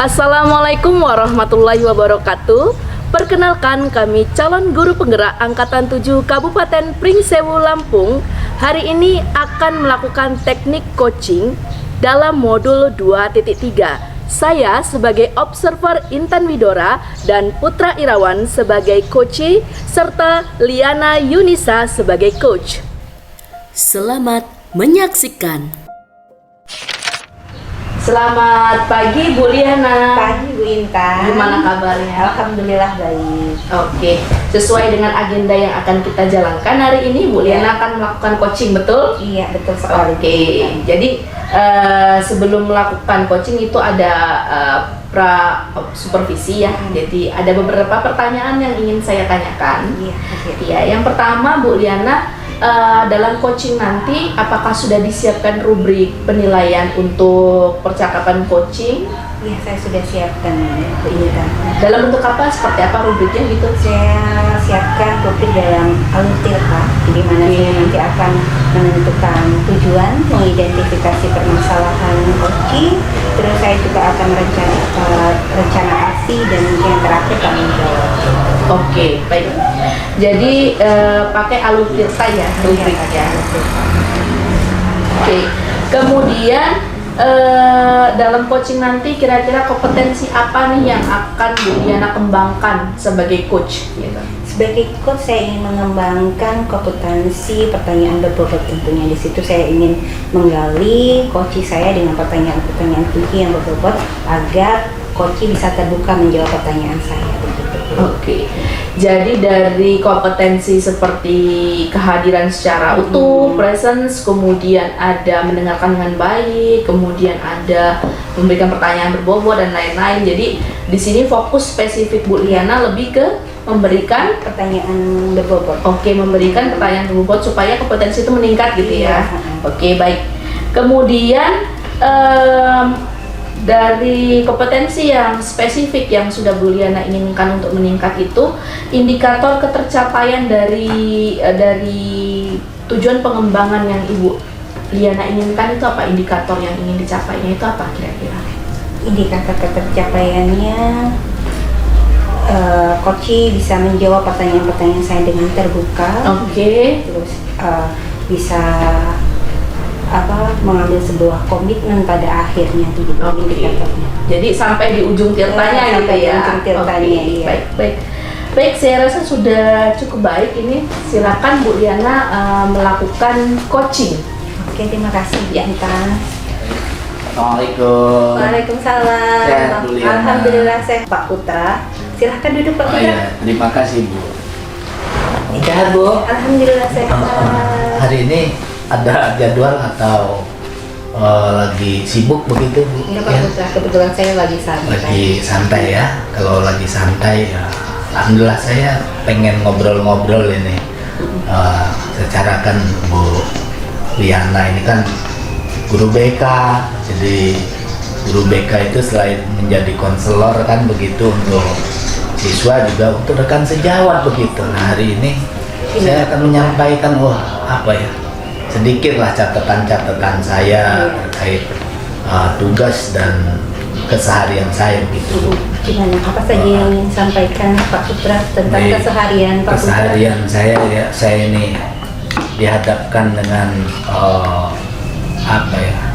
Assalamualaikum warahmatullahi wabarakatuh. Perkenalkan, kami calon guru penggerak Angkatan 7 Kabupaten Pringsewu, Lampung. Hari ini akan melakukan teknik coaching dalam modul 2.3. Saya sebagai observer Intan Widora dan Putra Irawan sebagai coach, serta Liana Yunisa sebagai coach. Selamat menyaksikan. Selamat pagi Bu Liana. Pagi Bu Intan. Gimana kabarnya? Alhamdulillah baik. Oke, sesuai dengan agenda yang akan kita jalankan hari ini, Bu Liana akan melakukan coaching, betul? Iya, betul sekali. Oke, jadi sebelum melakukan coaching itu ada pra supervisi ya. Jadi ada beberapa pertanyaan yang ingin saya tanyakan. Iya, oke. Ya, yang pertama Bu Liana, dalam coaching nanti apakah sudah disiapkan rubrik penilaian untuk percakapan coaching? Iya, saya sudah siapkan Bu Intan. Dalam bentuk apa? Seperti apa rubriknya gitu? Saya siapkan rubrik dalam Alutilka, di mana saya nanti akan menentukan tujuan, mengidentifikasi permasalahan coaching, terus saya juga akan rencana aksi, dan yang terakhir tanggung jawab. Oke, baik. Jadi pakai Alutirta ya rubriknya. Oke. Kemudian dalam coaching nanti kira-kira kompetensi apa nih yang akan Bu Liana kembangkan sebagai coach? Gitu. Sebagai coach, saya ingin mengembangkan kompetensi pertanyaan berbobot tentunya. Di situ saya ingin menggali coach saya dengan pertanyaan-pertanyaan tinggi yang berbobot agar coach bisa terbuka menjawab pertanyaan saya. Oke, jadi dari kompetensi seperti kehadiran secara utuh, presence, kemudian ada mendengarkan dengan baik, kemudian ada memberikan pertanyaan berbobot dan lain-lain. Jadi di sini fokus spesifik Bu Liana lebih ke memberikan pertanyaan berbobot. Oke, memberikan pertanyaan berbobot supaya kompetensi itu meningkat gitu ya. Iya. Oke, baik. Kemudian dari kompetensi yang spesifik yang sudah Bu Liana inginkan untuk meningkat itu, indikator ketercapaian dari tujuan pengembangan yang Ibu Liana inginkan itu apa? Indikator yang ingin dicapainya itu apa kira-kira? Indikator ketercapaiannya, coach bisa menjawab pertanyaan-pertanyaan saya dengan terbuka. Oke. Terus bisa mengambil sebuah komitmen pada akhirnya itu juga indikatornya. Jadi sampai di ujung tirtanya gitu ya. Ujung tirtanya, iya. Baik, saya rasa sudah cukup baik ini. Silakan Bu Liana melakukan coaching. Oke, terima kasih Ya. Intan. Assalamualaikum. Waalaikumsalam. Sehat, Bu Liana. Alhamdulillah sehat, Pak Putra. Silahkan duduk Pak Oh Putra. iya, terima kasih Bu. Sehat Bu. Alhamdulillah sehat. Hari ini ada jadwal atau lagi sibuk begitu Bu? Enggak Pak Putra, kebetulan saya lagi santai. Lagi santai ya. Kalau lagi santai ya, alhamdulillah saya pengen ngobrol-ngobrol ini. Secara kan Bu Liana ini kan guru BK, jadi guru BK itu selain menjadi konselor kan begitu untuk siswa juga untuk rekan sejawat begitu. Nah hari ini saya akan menyampaikan sedikitlah catatan-catatan saya terkait tugas dan keseharian saya begitu. Gimana? Apa saja yang ingin sampaikan Pak Putra tentang keseharian Pak Putra? Keseharian saya ya, saya ini dihadapkan dengan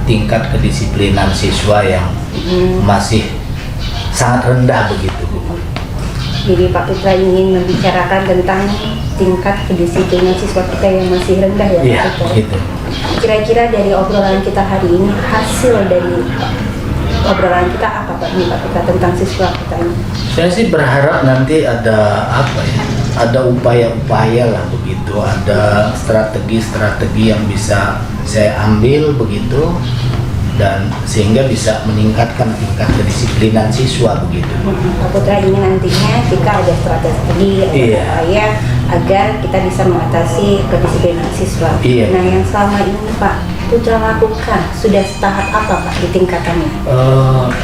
tingkat kedisiplinan siswa yang masih sangat rendah begitu Bu. Jadi Pak Putra ingin membicarakan tentang tingkat kedisiplinan siswa kita yang masih rendah ya Pak Iya, Putra? gitu. Kira-kira dari obrolan kita hari ini, hasil dari obrolan kita apa Pak Putra tentang siswa kita ini? Saya sih berharap nanti ada ada upaya-upaya lah begitu, ada strategi-strategi yang bisa saya ambil begitu, dan sehingga bisa meningkatkan tingkat kedisiplinan siswa begitu. Pak Putra ingin nantinya kita ada strategi, ada upaya agar kita bisa mengatasi kedisiplinan siswa. Iya. Nah, yang selama ini Pak Putra lakukan sudah tahap apa Pak di tingkatannya?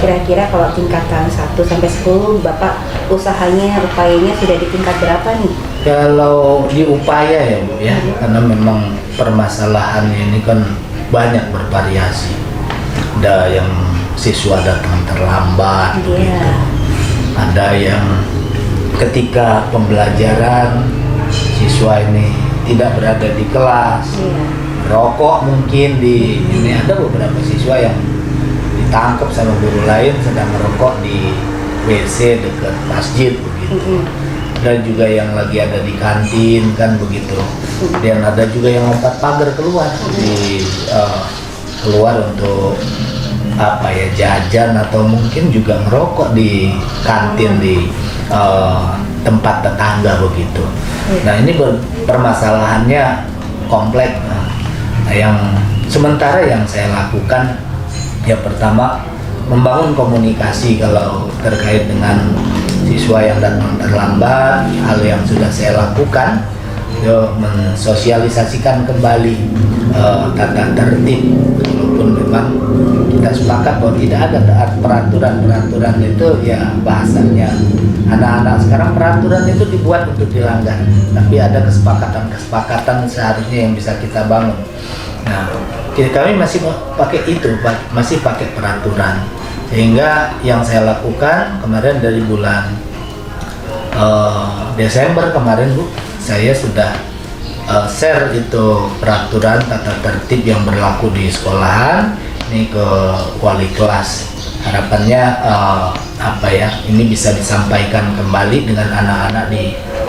Kira-kira kalau tingkatan 1 sampai 10 Bapak upayanya sudah di tingkat berapa nih? Kalau di upaya ya Bu ya, karena memang permasalahan ini kan banyak bervariasi. Ada yang siswa datang terlambat Iya. begitu. Ada yang ketika pembelajaran siswa ini tidak berada di kelas, Iya. rokok mungkin di ini. Ada beberapa siswa yang ditangkap sama guru lain sedang merokok di WC dekat masjid begitu. Dan juga yang lagi ada di kantin kan begitu. Dan ada juga yang lompat pagar keluar keluar untuk apa ya, jajan atau mungkin juga merokok di kantin di tempat tetangga begitu. Nah ini permasalahannya kompleks. Nah, yang sementara yang saya lakukan ya pertama membangun komunikasi kalau terkait dengan siswa yang datang terlambat. Hal yang sudah saya lakukan mensosialisasikan kembali tata tertib, walaupun memang kita sepakat bahwa tidak ada peraturan itu ya bahasanya anak-anak sekarang peraturan itu dibuat untuk dilanggar, tapi ada kesepakatan seharusnya yang bisa kita bangun. Nah, kami masih pakai itu, masih pakai peraturan, sehingga yang saya lakukan kemarin dari bulan Desember kemarin Bu, saya sudah share itu peraturan tata tertib yang berlaku di sekolahan ini ke wali kelas. Harapannya apa ya, ini bisa disampaikan kembali dengan anak-anak,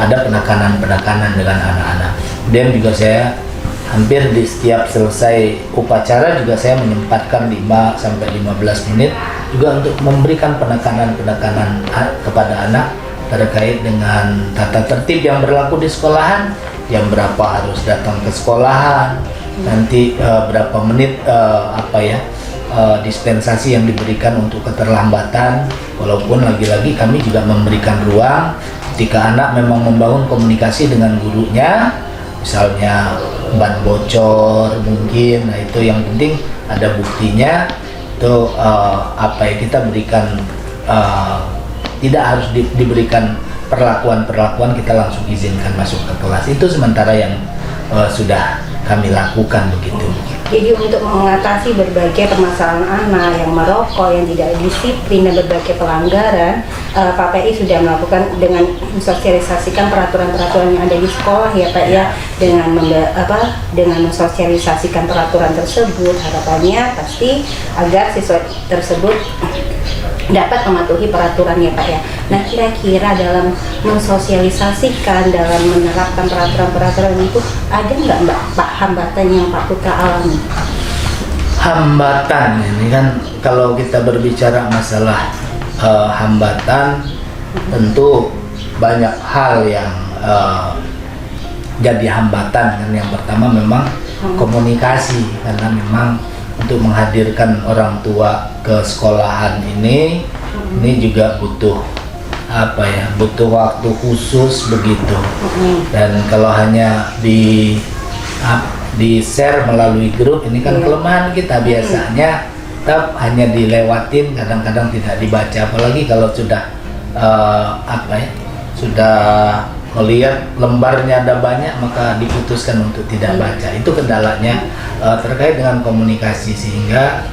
ada penekanan dengan anak-anak. Dan juga saya hampir di setiap selesai upacara juga saya menyempatkan 5-15 menit juga untuk memberikan penekanan kepada anak terkait dengan tata tertib yang berlaku di sekolahan, jam berapa harus datang ke sekolahan, nanti berapa menit dispensasi yang diberikan untuk keterlambatan. Walaupun lagi-lagi kami juga memberikan ruang ketika anak memang membangun komunikasi dengan gurunya, misalnya ban bocor mungkin, nah itu yang penting ada buktinya. Itu kita berikan, tidak harus diberikan perlakuan kita langsung izinkan masuk ke kelas. Itu sementara yang sudah kami lakukan begitu. Jadi untuk mengatasi berbagai permasalahan anak yang merokok, yang tidak disiplin dan berbagai pelanggaran, Pak PI sudah melakukan dengan mensosialisasikan peraturan-peraturan yang ada di sekolah ya Pak ya, dengan mensosialisasikan peraturan tersebut, harapannya pasti agar siswa tersebut dapat mematuhi peraturannya Pak ya. Nah kira-kira dalam mensosialisasikan, dalam menerapkan peraturan-peraturan itu ada nggak Mbak Pak hambatan yang Pak Putra alami? Hambatan ini kan kalau kita berbicara masalah hambatan, tentu banyak hal yang jadi hambatan kan. Yang pertama memang komunikasi, karena memang untuk menghadirkan orang tua ke sekolahan ini juga butuh butuh waktu khusus begitu. Dan kalau hanya di share melalui grup ini kan kelemahan kita, biasanya tetap hanya dilewatin, kadang-kadang tidak dibaca, apalagi kalau sudah sudah melihat lembarnya ada banyak maka diputuskan untuk tidak baca. Itu kendalanya terkait dengan komunikasi, sehingga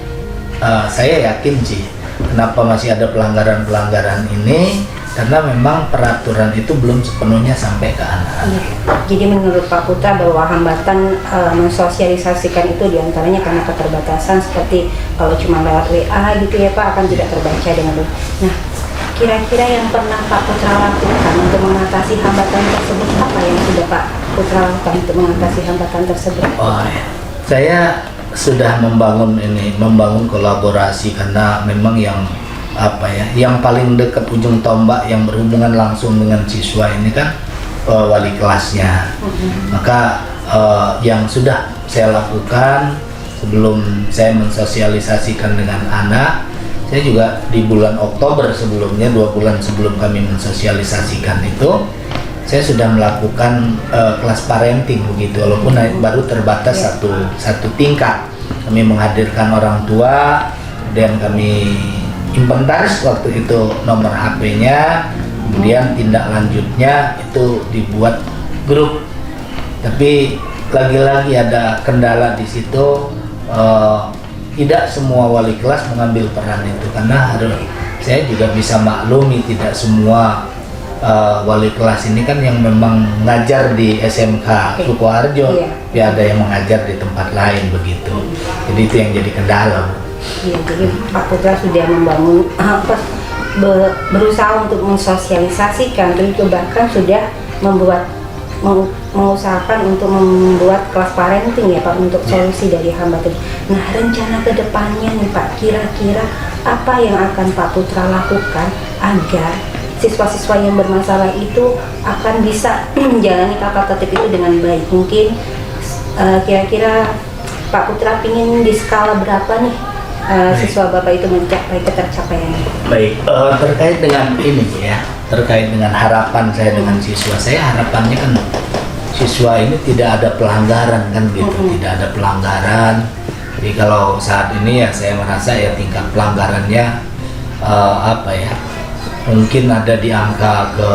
saya yakin sih kenapa masih ada pelanggaran ini, karena memang peraturan itu belum sepenuhnya sampai ke anak-anak. Jadi menurut Pak Putra bahwa hambatan mensosialisasikan itu diantaranya karena keterbatasan, seperti kalau cuma lewat WA gitu ya Pak, akan tidak terbaca dengan baik. Nah kira-kira yang pernah Pak Putra lakukan untuk mengatasi hambatan tersebut, apa yang sudah Pak Putra lakukan untuk mengatasi hambatan tersebut? Saya sudah membangun kolaborasi, karena memang yang paling dekat ujung tombak yang berhubungan langsung dengan siswa ini kan wali kelasnya. Maka yang sudah saya lakukan sebelum saya mensosialisasikan dengan anak, saya juga di bulan Oktober sebelumnya, 2 bulan sebelum kami mensosialisasikan itu, saya sudah melakukan kelas parenting begitu, walaupun baru terbatas satu tingkat. Kami menghadirkan orang tua dan kami inventaris waktu itu nomor HP-nya, kemudian tindak lanjutnya itu dibuat grup. Tapi lagi-lagi ada kendala di situ, tidak semua wali kelas mengambil peran itu, karena saya juga bisa maklumi tidak semua wali kelas ini kan yang memang mengajar di SMK Sukoharjo, ya ada yang mengajar di tempat lain begitu. Jadi itu yang jadi kendala. Iya, jadi Pak Putra sudah membangun berusaha untuk mensosialisasikan, tentu bahkan sudah mengusahakan untuk membuat kelas parenting ya Pak, untuk solusi dari hambatan. Nah, rencana kedepannya nih Pak, kira-kira apa yang akan Pak Putra lakukan agar siswa-siswa yang bermasalah itu akan bisa menjalani tata tertib itu dengan baik? Mungkin kira-kira Pak Putra pingin di skala berapa nih siswa Bapak itu mencapai ketercapaiannya? Baik, terkait dengan ini ya, terkait dengan harapan saya dengan siswa, saya harapannya kan siswa ini tidak ada pelanggaran kan gitu, tidak ada pelanggaran. Jadi kalau saat ini ya saya merasa ya tingkat pelanggarannya mungkin ada di angka ke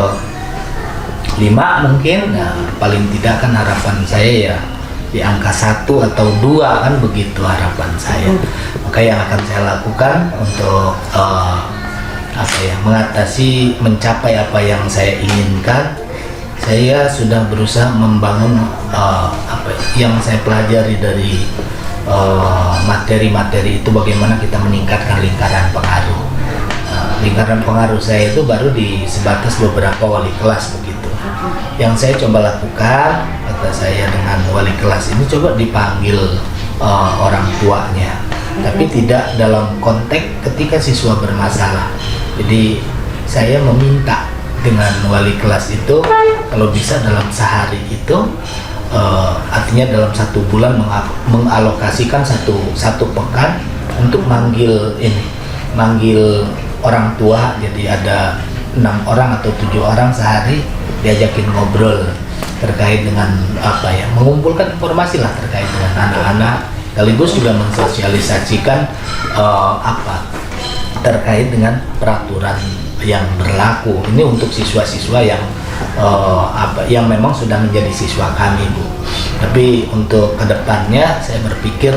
5 mungkin. Nah, paling tidak kan harapan saya ya di angka 1 atau 2 kan begitu harapan saya. Maka yang akan saya lakukan untuk mencapai apa yang saya inginkan, saya sudah berusaha membangun yang saya pelajari dari materi-materi itu, bagaimana kita meningkatkan lingkaran pengaruh. Lingkaran pengaruh saya itu baru di sebatas beberapa wali kelas begitu. Yang saya coba lakukan, kata saya dengan wali kelas ini, coba dipanggil orang tuanya, tapi tidak dalam konteks ketika siswa bermasalah. Jadi saya meminta dengan wali kelas itu kalau bisa dalam sehari itu, artinya dalam 1 bulan mengalokasikan satu pekan untuk manggil orang tua. Jadi ada 6 orang atau 7 orang sehari, diajakin ngobrol terkait dengan mengumpulkan informasi lah terkait dengan anak-anak, sekaligus juga mensosialisasikan terkait dengan peraturan yang berlaku. Ini untuk siswa-siswa yang memang sudah menjadi siswa kami, Bu. Tapi untuk kedepannya saya berpikir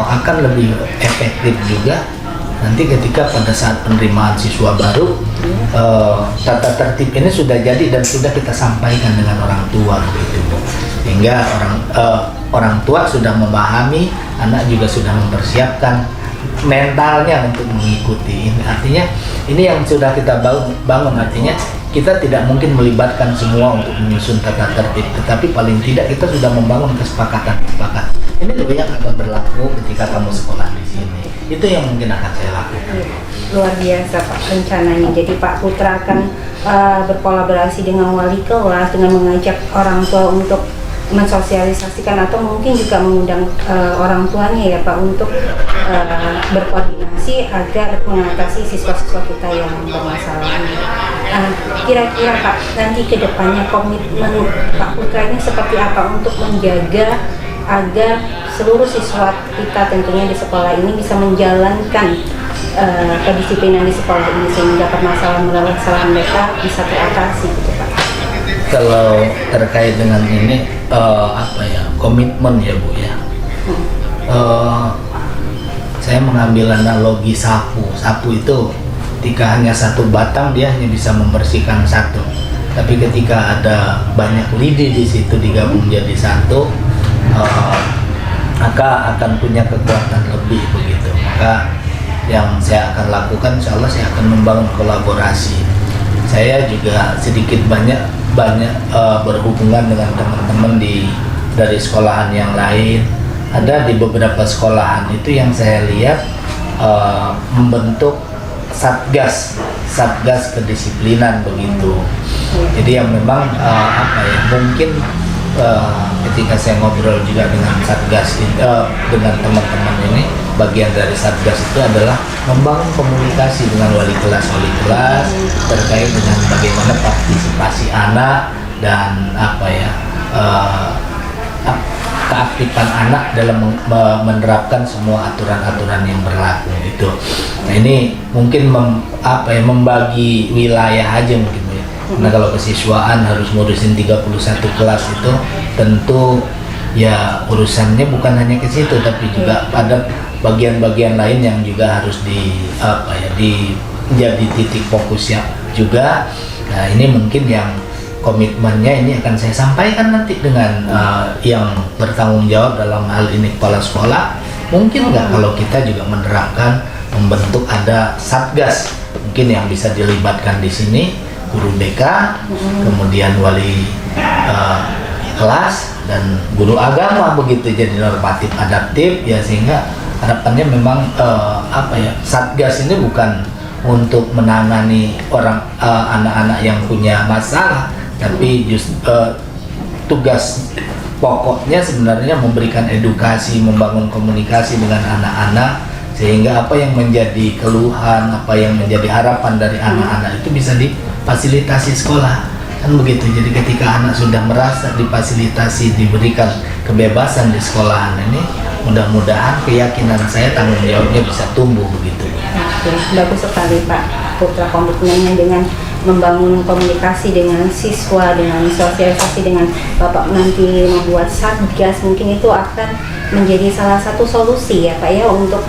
akan lebih efektif juga nanti ketika pada saat penerimaan siswa baru, tata tertib ini sudah jadi dan sudah kita sampaikan dengan orang tua begitu, Bu. Sehingga orang tua sudah memahami, anak juga sudah mempersiapkan mentalnya untuk mengikuti ini. Artinya ini yang sudah kita bangun, artinya kita tidak mungkin melibatkan semua untuk menyusun tata tertib, tetapi paling tidak kita sudah membangun kesepakatan. Ini loh yang akan berlaku ketika kamu sekolah di sini. Itu yang mungkin akan saya lakukan. Luar biasa Pak rencananya. Jadi Pak Putra akan berkolaborasi dengan wali kelas, dengan mengajak orang tua untuk mensosialisasikan, atau mungkin juga mengundang orang tuanya ya Pak, untuk berkoordinasi agar mengatasi siswa-siswa kita yang bermasalah. Kira-kira Pak, nanti ke depannya komitmen Pak Putra ini seperti apa untuk menjaga agar seluruh siswa kita tentunya di sekolah ini bisa menjalankan kedisiplinan di sekolah ini, sehingga permasalahan mereka bisa teratasi gitu Pak? Kalau terkait dengan ini komitmen ya Bu ya. Saya mengambil analogi sapu itu ketika hanya 1 batang dia hanya bisa membersihkan 1, tapi ketika ada banyak lidi di situ digabung jadi 1, maka akan punya kekuatan lebih begitu. Maka yang saya akan lakukan, insya Allah saya akan membangun kolaborasi. Saya juga sedikit banyak berhubungan dengan teman-teman dari sekolahan yang lain. Ada di beberapa sekolahan itu yang saya lihat membentuk satgas kedisiplinan begitu. Jadi yang memang mungkin ketika saya ngobrol juga dengan satgas dengan teman-teman ini, bagian dari satgas itu adalah membangun komunikasi dengan wali kelas terkait dengan bagaimana partisipasi anak dan keaktifan anak dalam menerapkan semua aturan-aturan yang berlaku itu. Nah ini mungkin membagi wilayah aja mungkin ya. Nah kalau kesiswaan harus ngurusin 31 kelas itu tentu ya urusannya bukan hanya ke situ, tapi juga pada bagian-bagian lain yang juga harus jadi titik fokusnya juga. Nah ini mungkin yang komitmennya ini akan saya sampaikan nanti dengan yang bertanggung jawab dalam hal ini, kepala sekolah. Mungkin nggak kalau kita juga menerapkan membentuk ada satgas mungkin yang bisa dilibatkan di sini, guru BK, kemudian wali kelas dan guru agama begitu, jadi normatif adaptif ya, sehingga harapannya memang satgas ini bukan untuk menangani anak-anak yang punya masalah, tapi tugas pokoknya sebenarnya memberikan edukasi, membangun komunikasi dengan anak-anak, sehingga apa yang menjadi keluhan, apa yang menjadi harapan dari anak-anak itu bisa difasilitasi sekolah, kan begitu. Jadi ketika anak sudah merasa difasilitasi, diberikan kebebasan di sekolahan ini, mudah-mudahan keyakinan saya tanggung jawabnya bisa tumbuh begitu. Oke, bagus sekali Pak Putra, komitmennya dengan membangun komunikasi dengan siswa, dengan sosialisasi dengan Bapak nanti membuat satgas, mungkin itu akan menjadi salah satu solusi ya Pak ya, untuk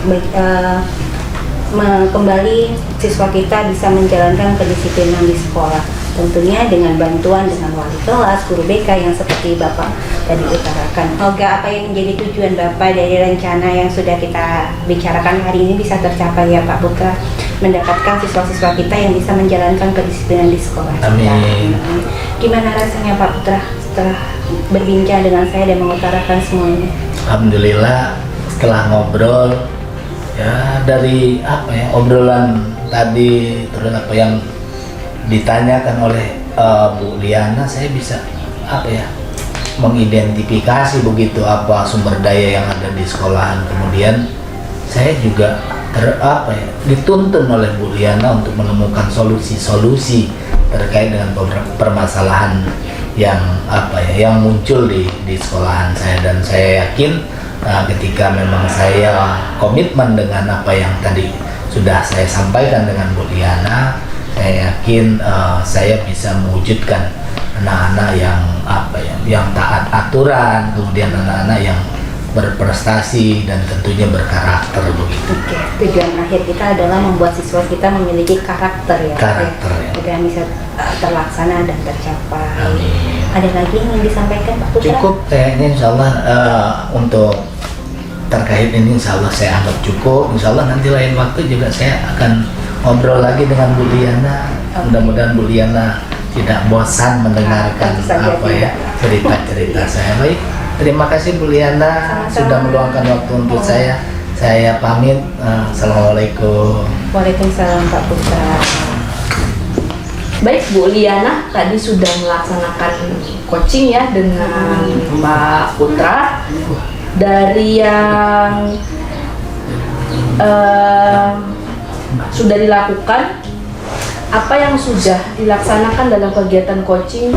kembali siswa kita bisa menjalankan kedisiplinan di sekolah, tentunya dengan bantuan dengan wali kelas, guru BK yang seperti Bapak tadi utarakan. Semoga apa yang menjadi tujuan Bapak dari rencana yang sudah kita bicarakan hari ini bisa tercapai ya Pak Putra, mendapatkan siswa-siswa kita yang bisa menjalankan kedisiplinan di sekolah. Amin. Gimana rasanya Pak Putra setelah berbincang dengan saya dan mengutarakan semuanya? Alhamdulillah, setelah ngobrol ya, dari obrolan tadi, terus apa yang ditanyakan oleh Bu Liana, saya bisa mengidentifikasi begitu apa sumber daya yang ada di sekolahan. Kemudian saya juga dituntun oleh Bu Liana untuk menemukan solusi-solusi terkait dengan beberapa permasalahan yang yang muncul di sekolahan saya. Dan saya yakin ketika memang saya komitmen dengan apa yang tadi sudah saya sampaikan dengan Bu Liana, saya yakin saya bisa mewujudkan anak-anak yang taat aturan, kemudian anak-anak yang berprestasi dan tentunya berkarakter begitu. Oke, tujuan akhir kita adalah membuat siswa kita memiliki karakter ya. Karakter ya. Agar bisa terlaksana dan tercapai. Amin. Ada lagi yang ingin disampaikan Pak Putra? Cukup kayaknya, insya Allah untuk terkait ini insya Allah saya anggap cukup. Insya Allah nanti lain waktu juga saya akan ngobrol lagi dengan Bu Liana. Mudah-mudahan Bu Liana tidak bosan mendengarkan cerita-cerita saya. Baik, terima kasih Bu Liana sudah meluangkan waktu untuk saya. Saya pamit. Assalamualaikum. Waalaikumsalam Pak Putra. Baik, Bu Liana tadi sudah melaksanakan coaching ya dengan Mbak Putra. Dari yang sudah dilakukan, apa yang sudah dilaksanakan dalam kegiatan coaching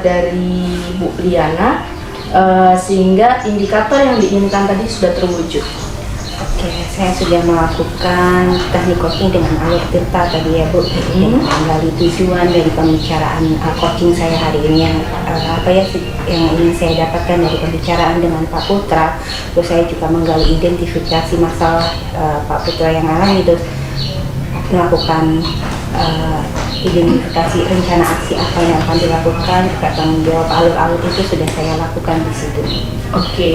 dari Bu Liana, sehingga indikator yang diinginkan tadi sudah terwujud. Oke, saya sudah melakukan teknik coaching dengan alur tirta tadi ya Bu, dan menggali tujuan dari pembicaraan coaching saya hari ini yang yang ingin saya dapatkan dari pembicaraan dengan Pak Putra. Terus saya juga menggali identifikasi masalah Pak Putra yang alami, terus melakukan identifikasi rencana aksi apa yang akan dilakukan, juga tanggung jawab alur-alur itu sudah saya lakukan di situ. Oke.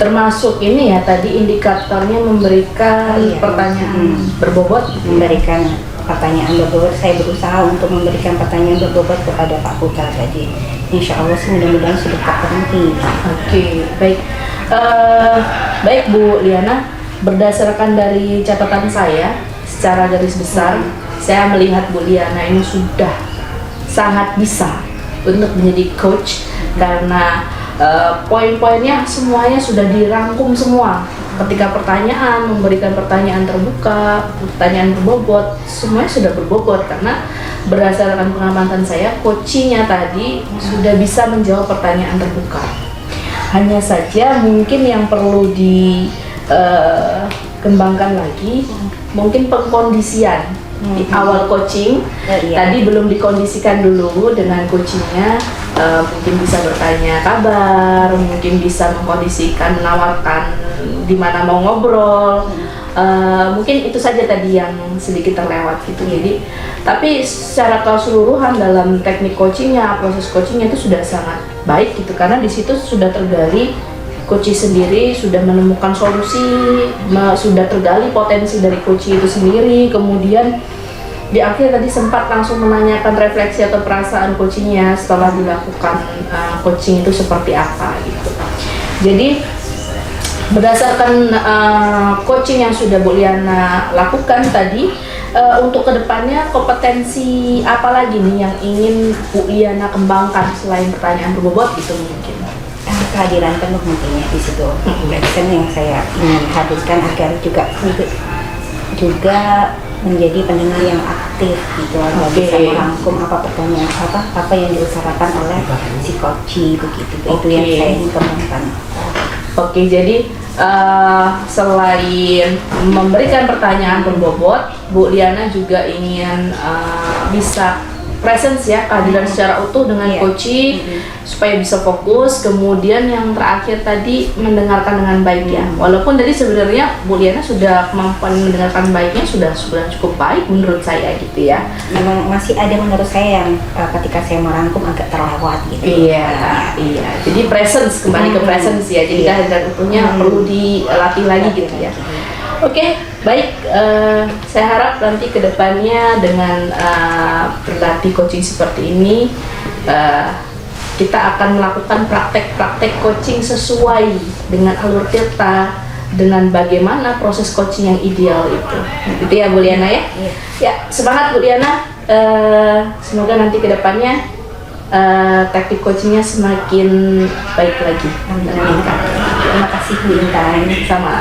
Termasuk ini ya tadi indikatornya memberikan pertanyaan berbobot, memberikan pertanyaan berbobot. Saya berusaha untuk memberikan pertanyaan berbobot kepada Pak Putra tadi. Insya Allah mudah-mudahan sudah terpenuhi. Oke, baik. Baik Bu Liana, berdasarkan dari catatan saya secara garis besar, saya melihat Bu Liana ini sudah sangat bisa untuk menjadi coach, karena poin-poinnya semuanya sudah dirangkum semua. Ketika pertanyaan, memberikan pertanyaan terbuka, pertanyaan berbobot, semuanya sudah berbobot, karena berdasarkan pengamatan saya, coachingnya tadi sudah bisa menjawab pertanyaan terbuka. Hanya saja mungkin yang perlu dikembangkan lagi, mungkin pengkondisian di awal coaching. Tadi belum dikondisikan dulu dengan coachingnya, mungkin bisa bertanya kabar, mungkin bisa mengkondisikan, menawarkan di mana mau ngobrol. Mungkin itu saja tadi yang sedikit terlewat gitu. Jadi, tapi secara keseluruhan dalam teknik coachingnya, proses coachingnya itu sudah sangat baik gitu, karena di situ sudah tergali coach sendiri, sudah menemukan solusi, sudah tergali potensi dari coach itu sendiri. Kemudian di akhir tadi sempat langsung menanyakan refleksi atau perasaan coachingnya setelah dilakukan coaching itu seperti apa gitu. Jadi berdasarkan coaching yang sudah Bu Liana lakukan tadi, untuk kedepannya kompetensi apa lagi nih yang ingin Bu Liana kembangkan selain pertanyaan berbobot itu mungkin? Kehadiran penuh mungkinnya di situ. Action yang saya ingin hadirkan agar juga menjadi pendengar yang aktif gitu, agar bisa merangkum apa pertanyaan apa yang diutarakan oleh si coach begitu. Itu yang saya ingin kembangkan. Oke, jadi selain memberikan pertanyaan berbobot, Bu Liana juga ingin bisa presence ya, kehadiran secara utuh dengan coaching supaya bisa fokus. Kemudian yang terakhir tadi mendengarkan dengan baik ya. Walaupun tadi sebenarnya Bu Liana sudah kemampuan mendengarkan baiknya sudah cukup baik menurut saya gitu ya. Memang masih ada menurut saya yang ketika saya merangkum agak terlewat gitu. Iya. Jadi presence, kembali ke presence ya. Jadi kehadiran utuhnya perlu dilatih lagi gitu ya. Oke, baik. Saya harap nanti kedepannya dengan berlatih coaching seperti ini, kita akan melakukan praktek-praktek coaching sesuai dengan alur tirta, dengan bagaimana proses coaching yang ideal itu. Gitu ya Bu Liana ya? Ya, semangat Bu Liana. Semoga nanti kedepannya teknik coachingnya semakin baik lagi. Terima kasih Bu Intan. Sama.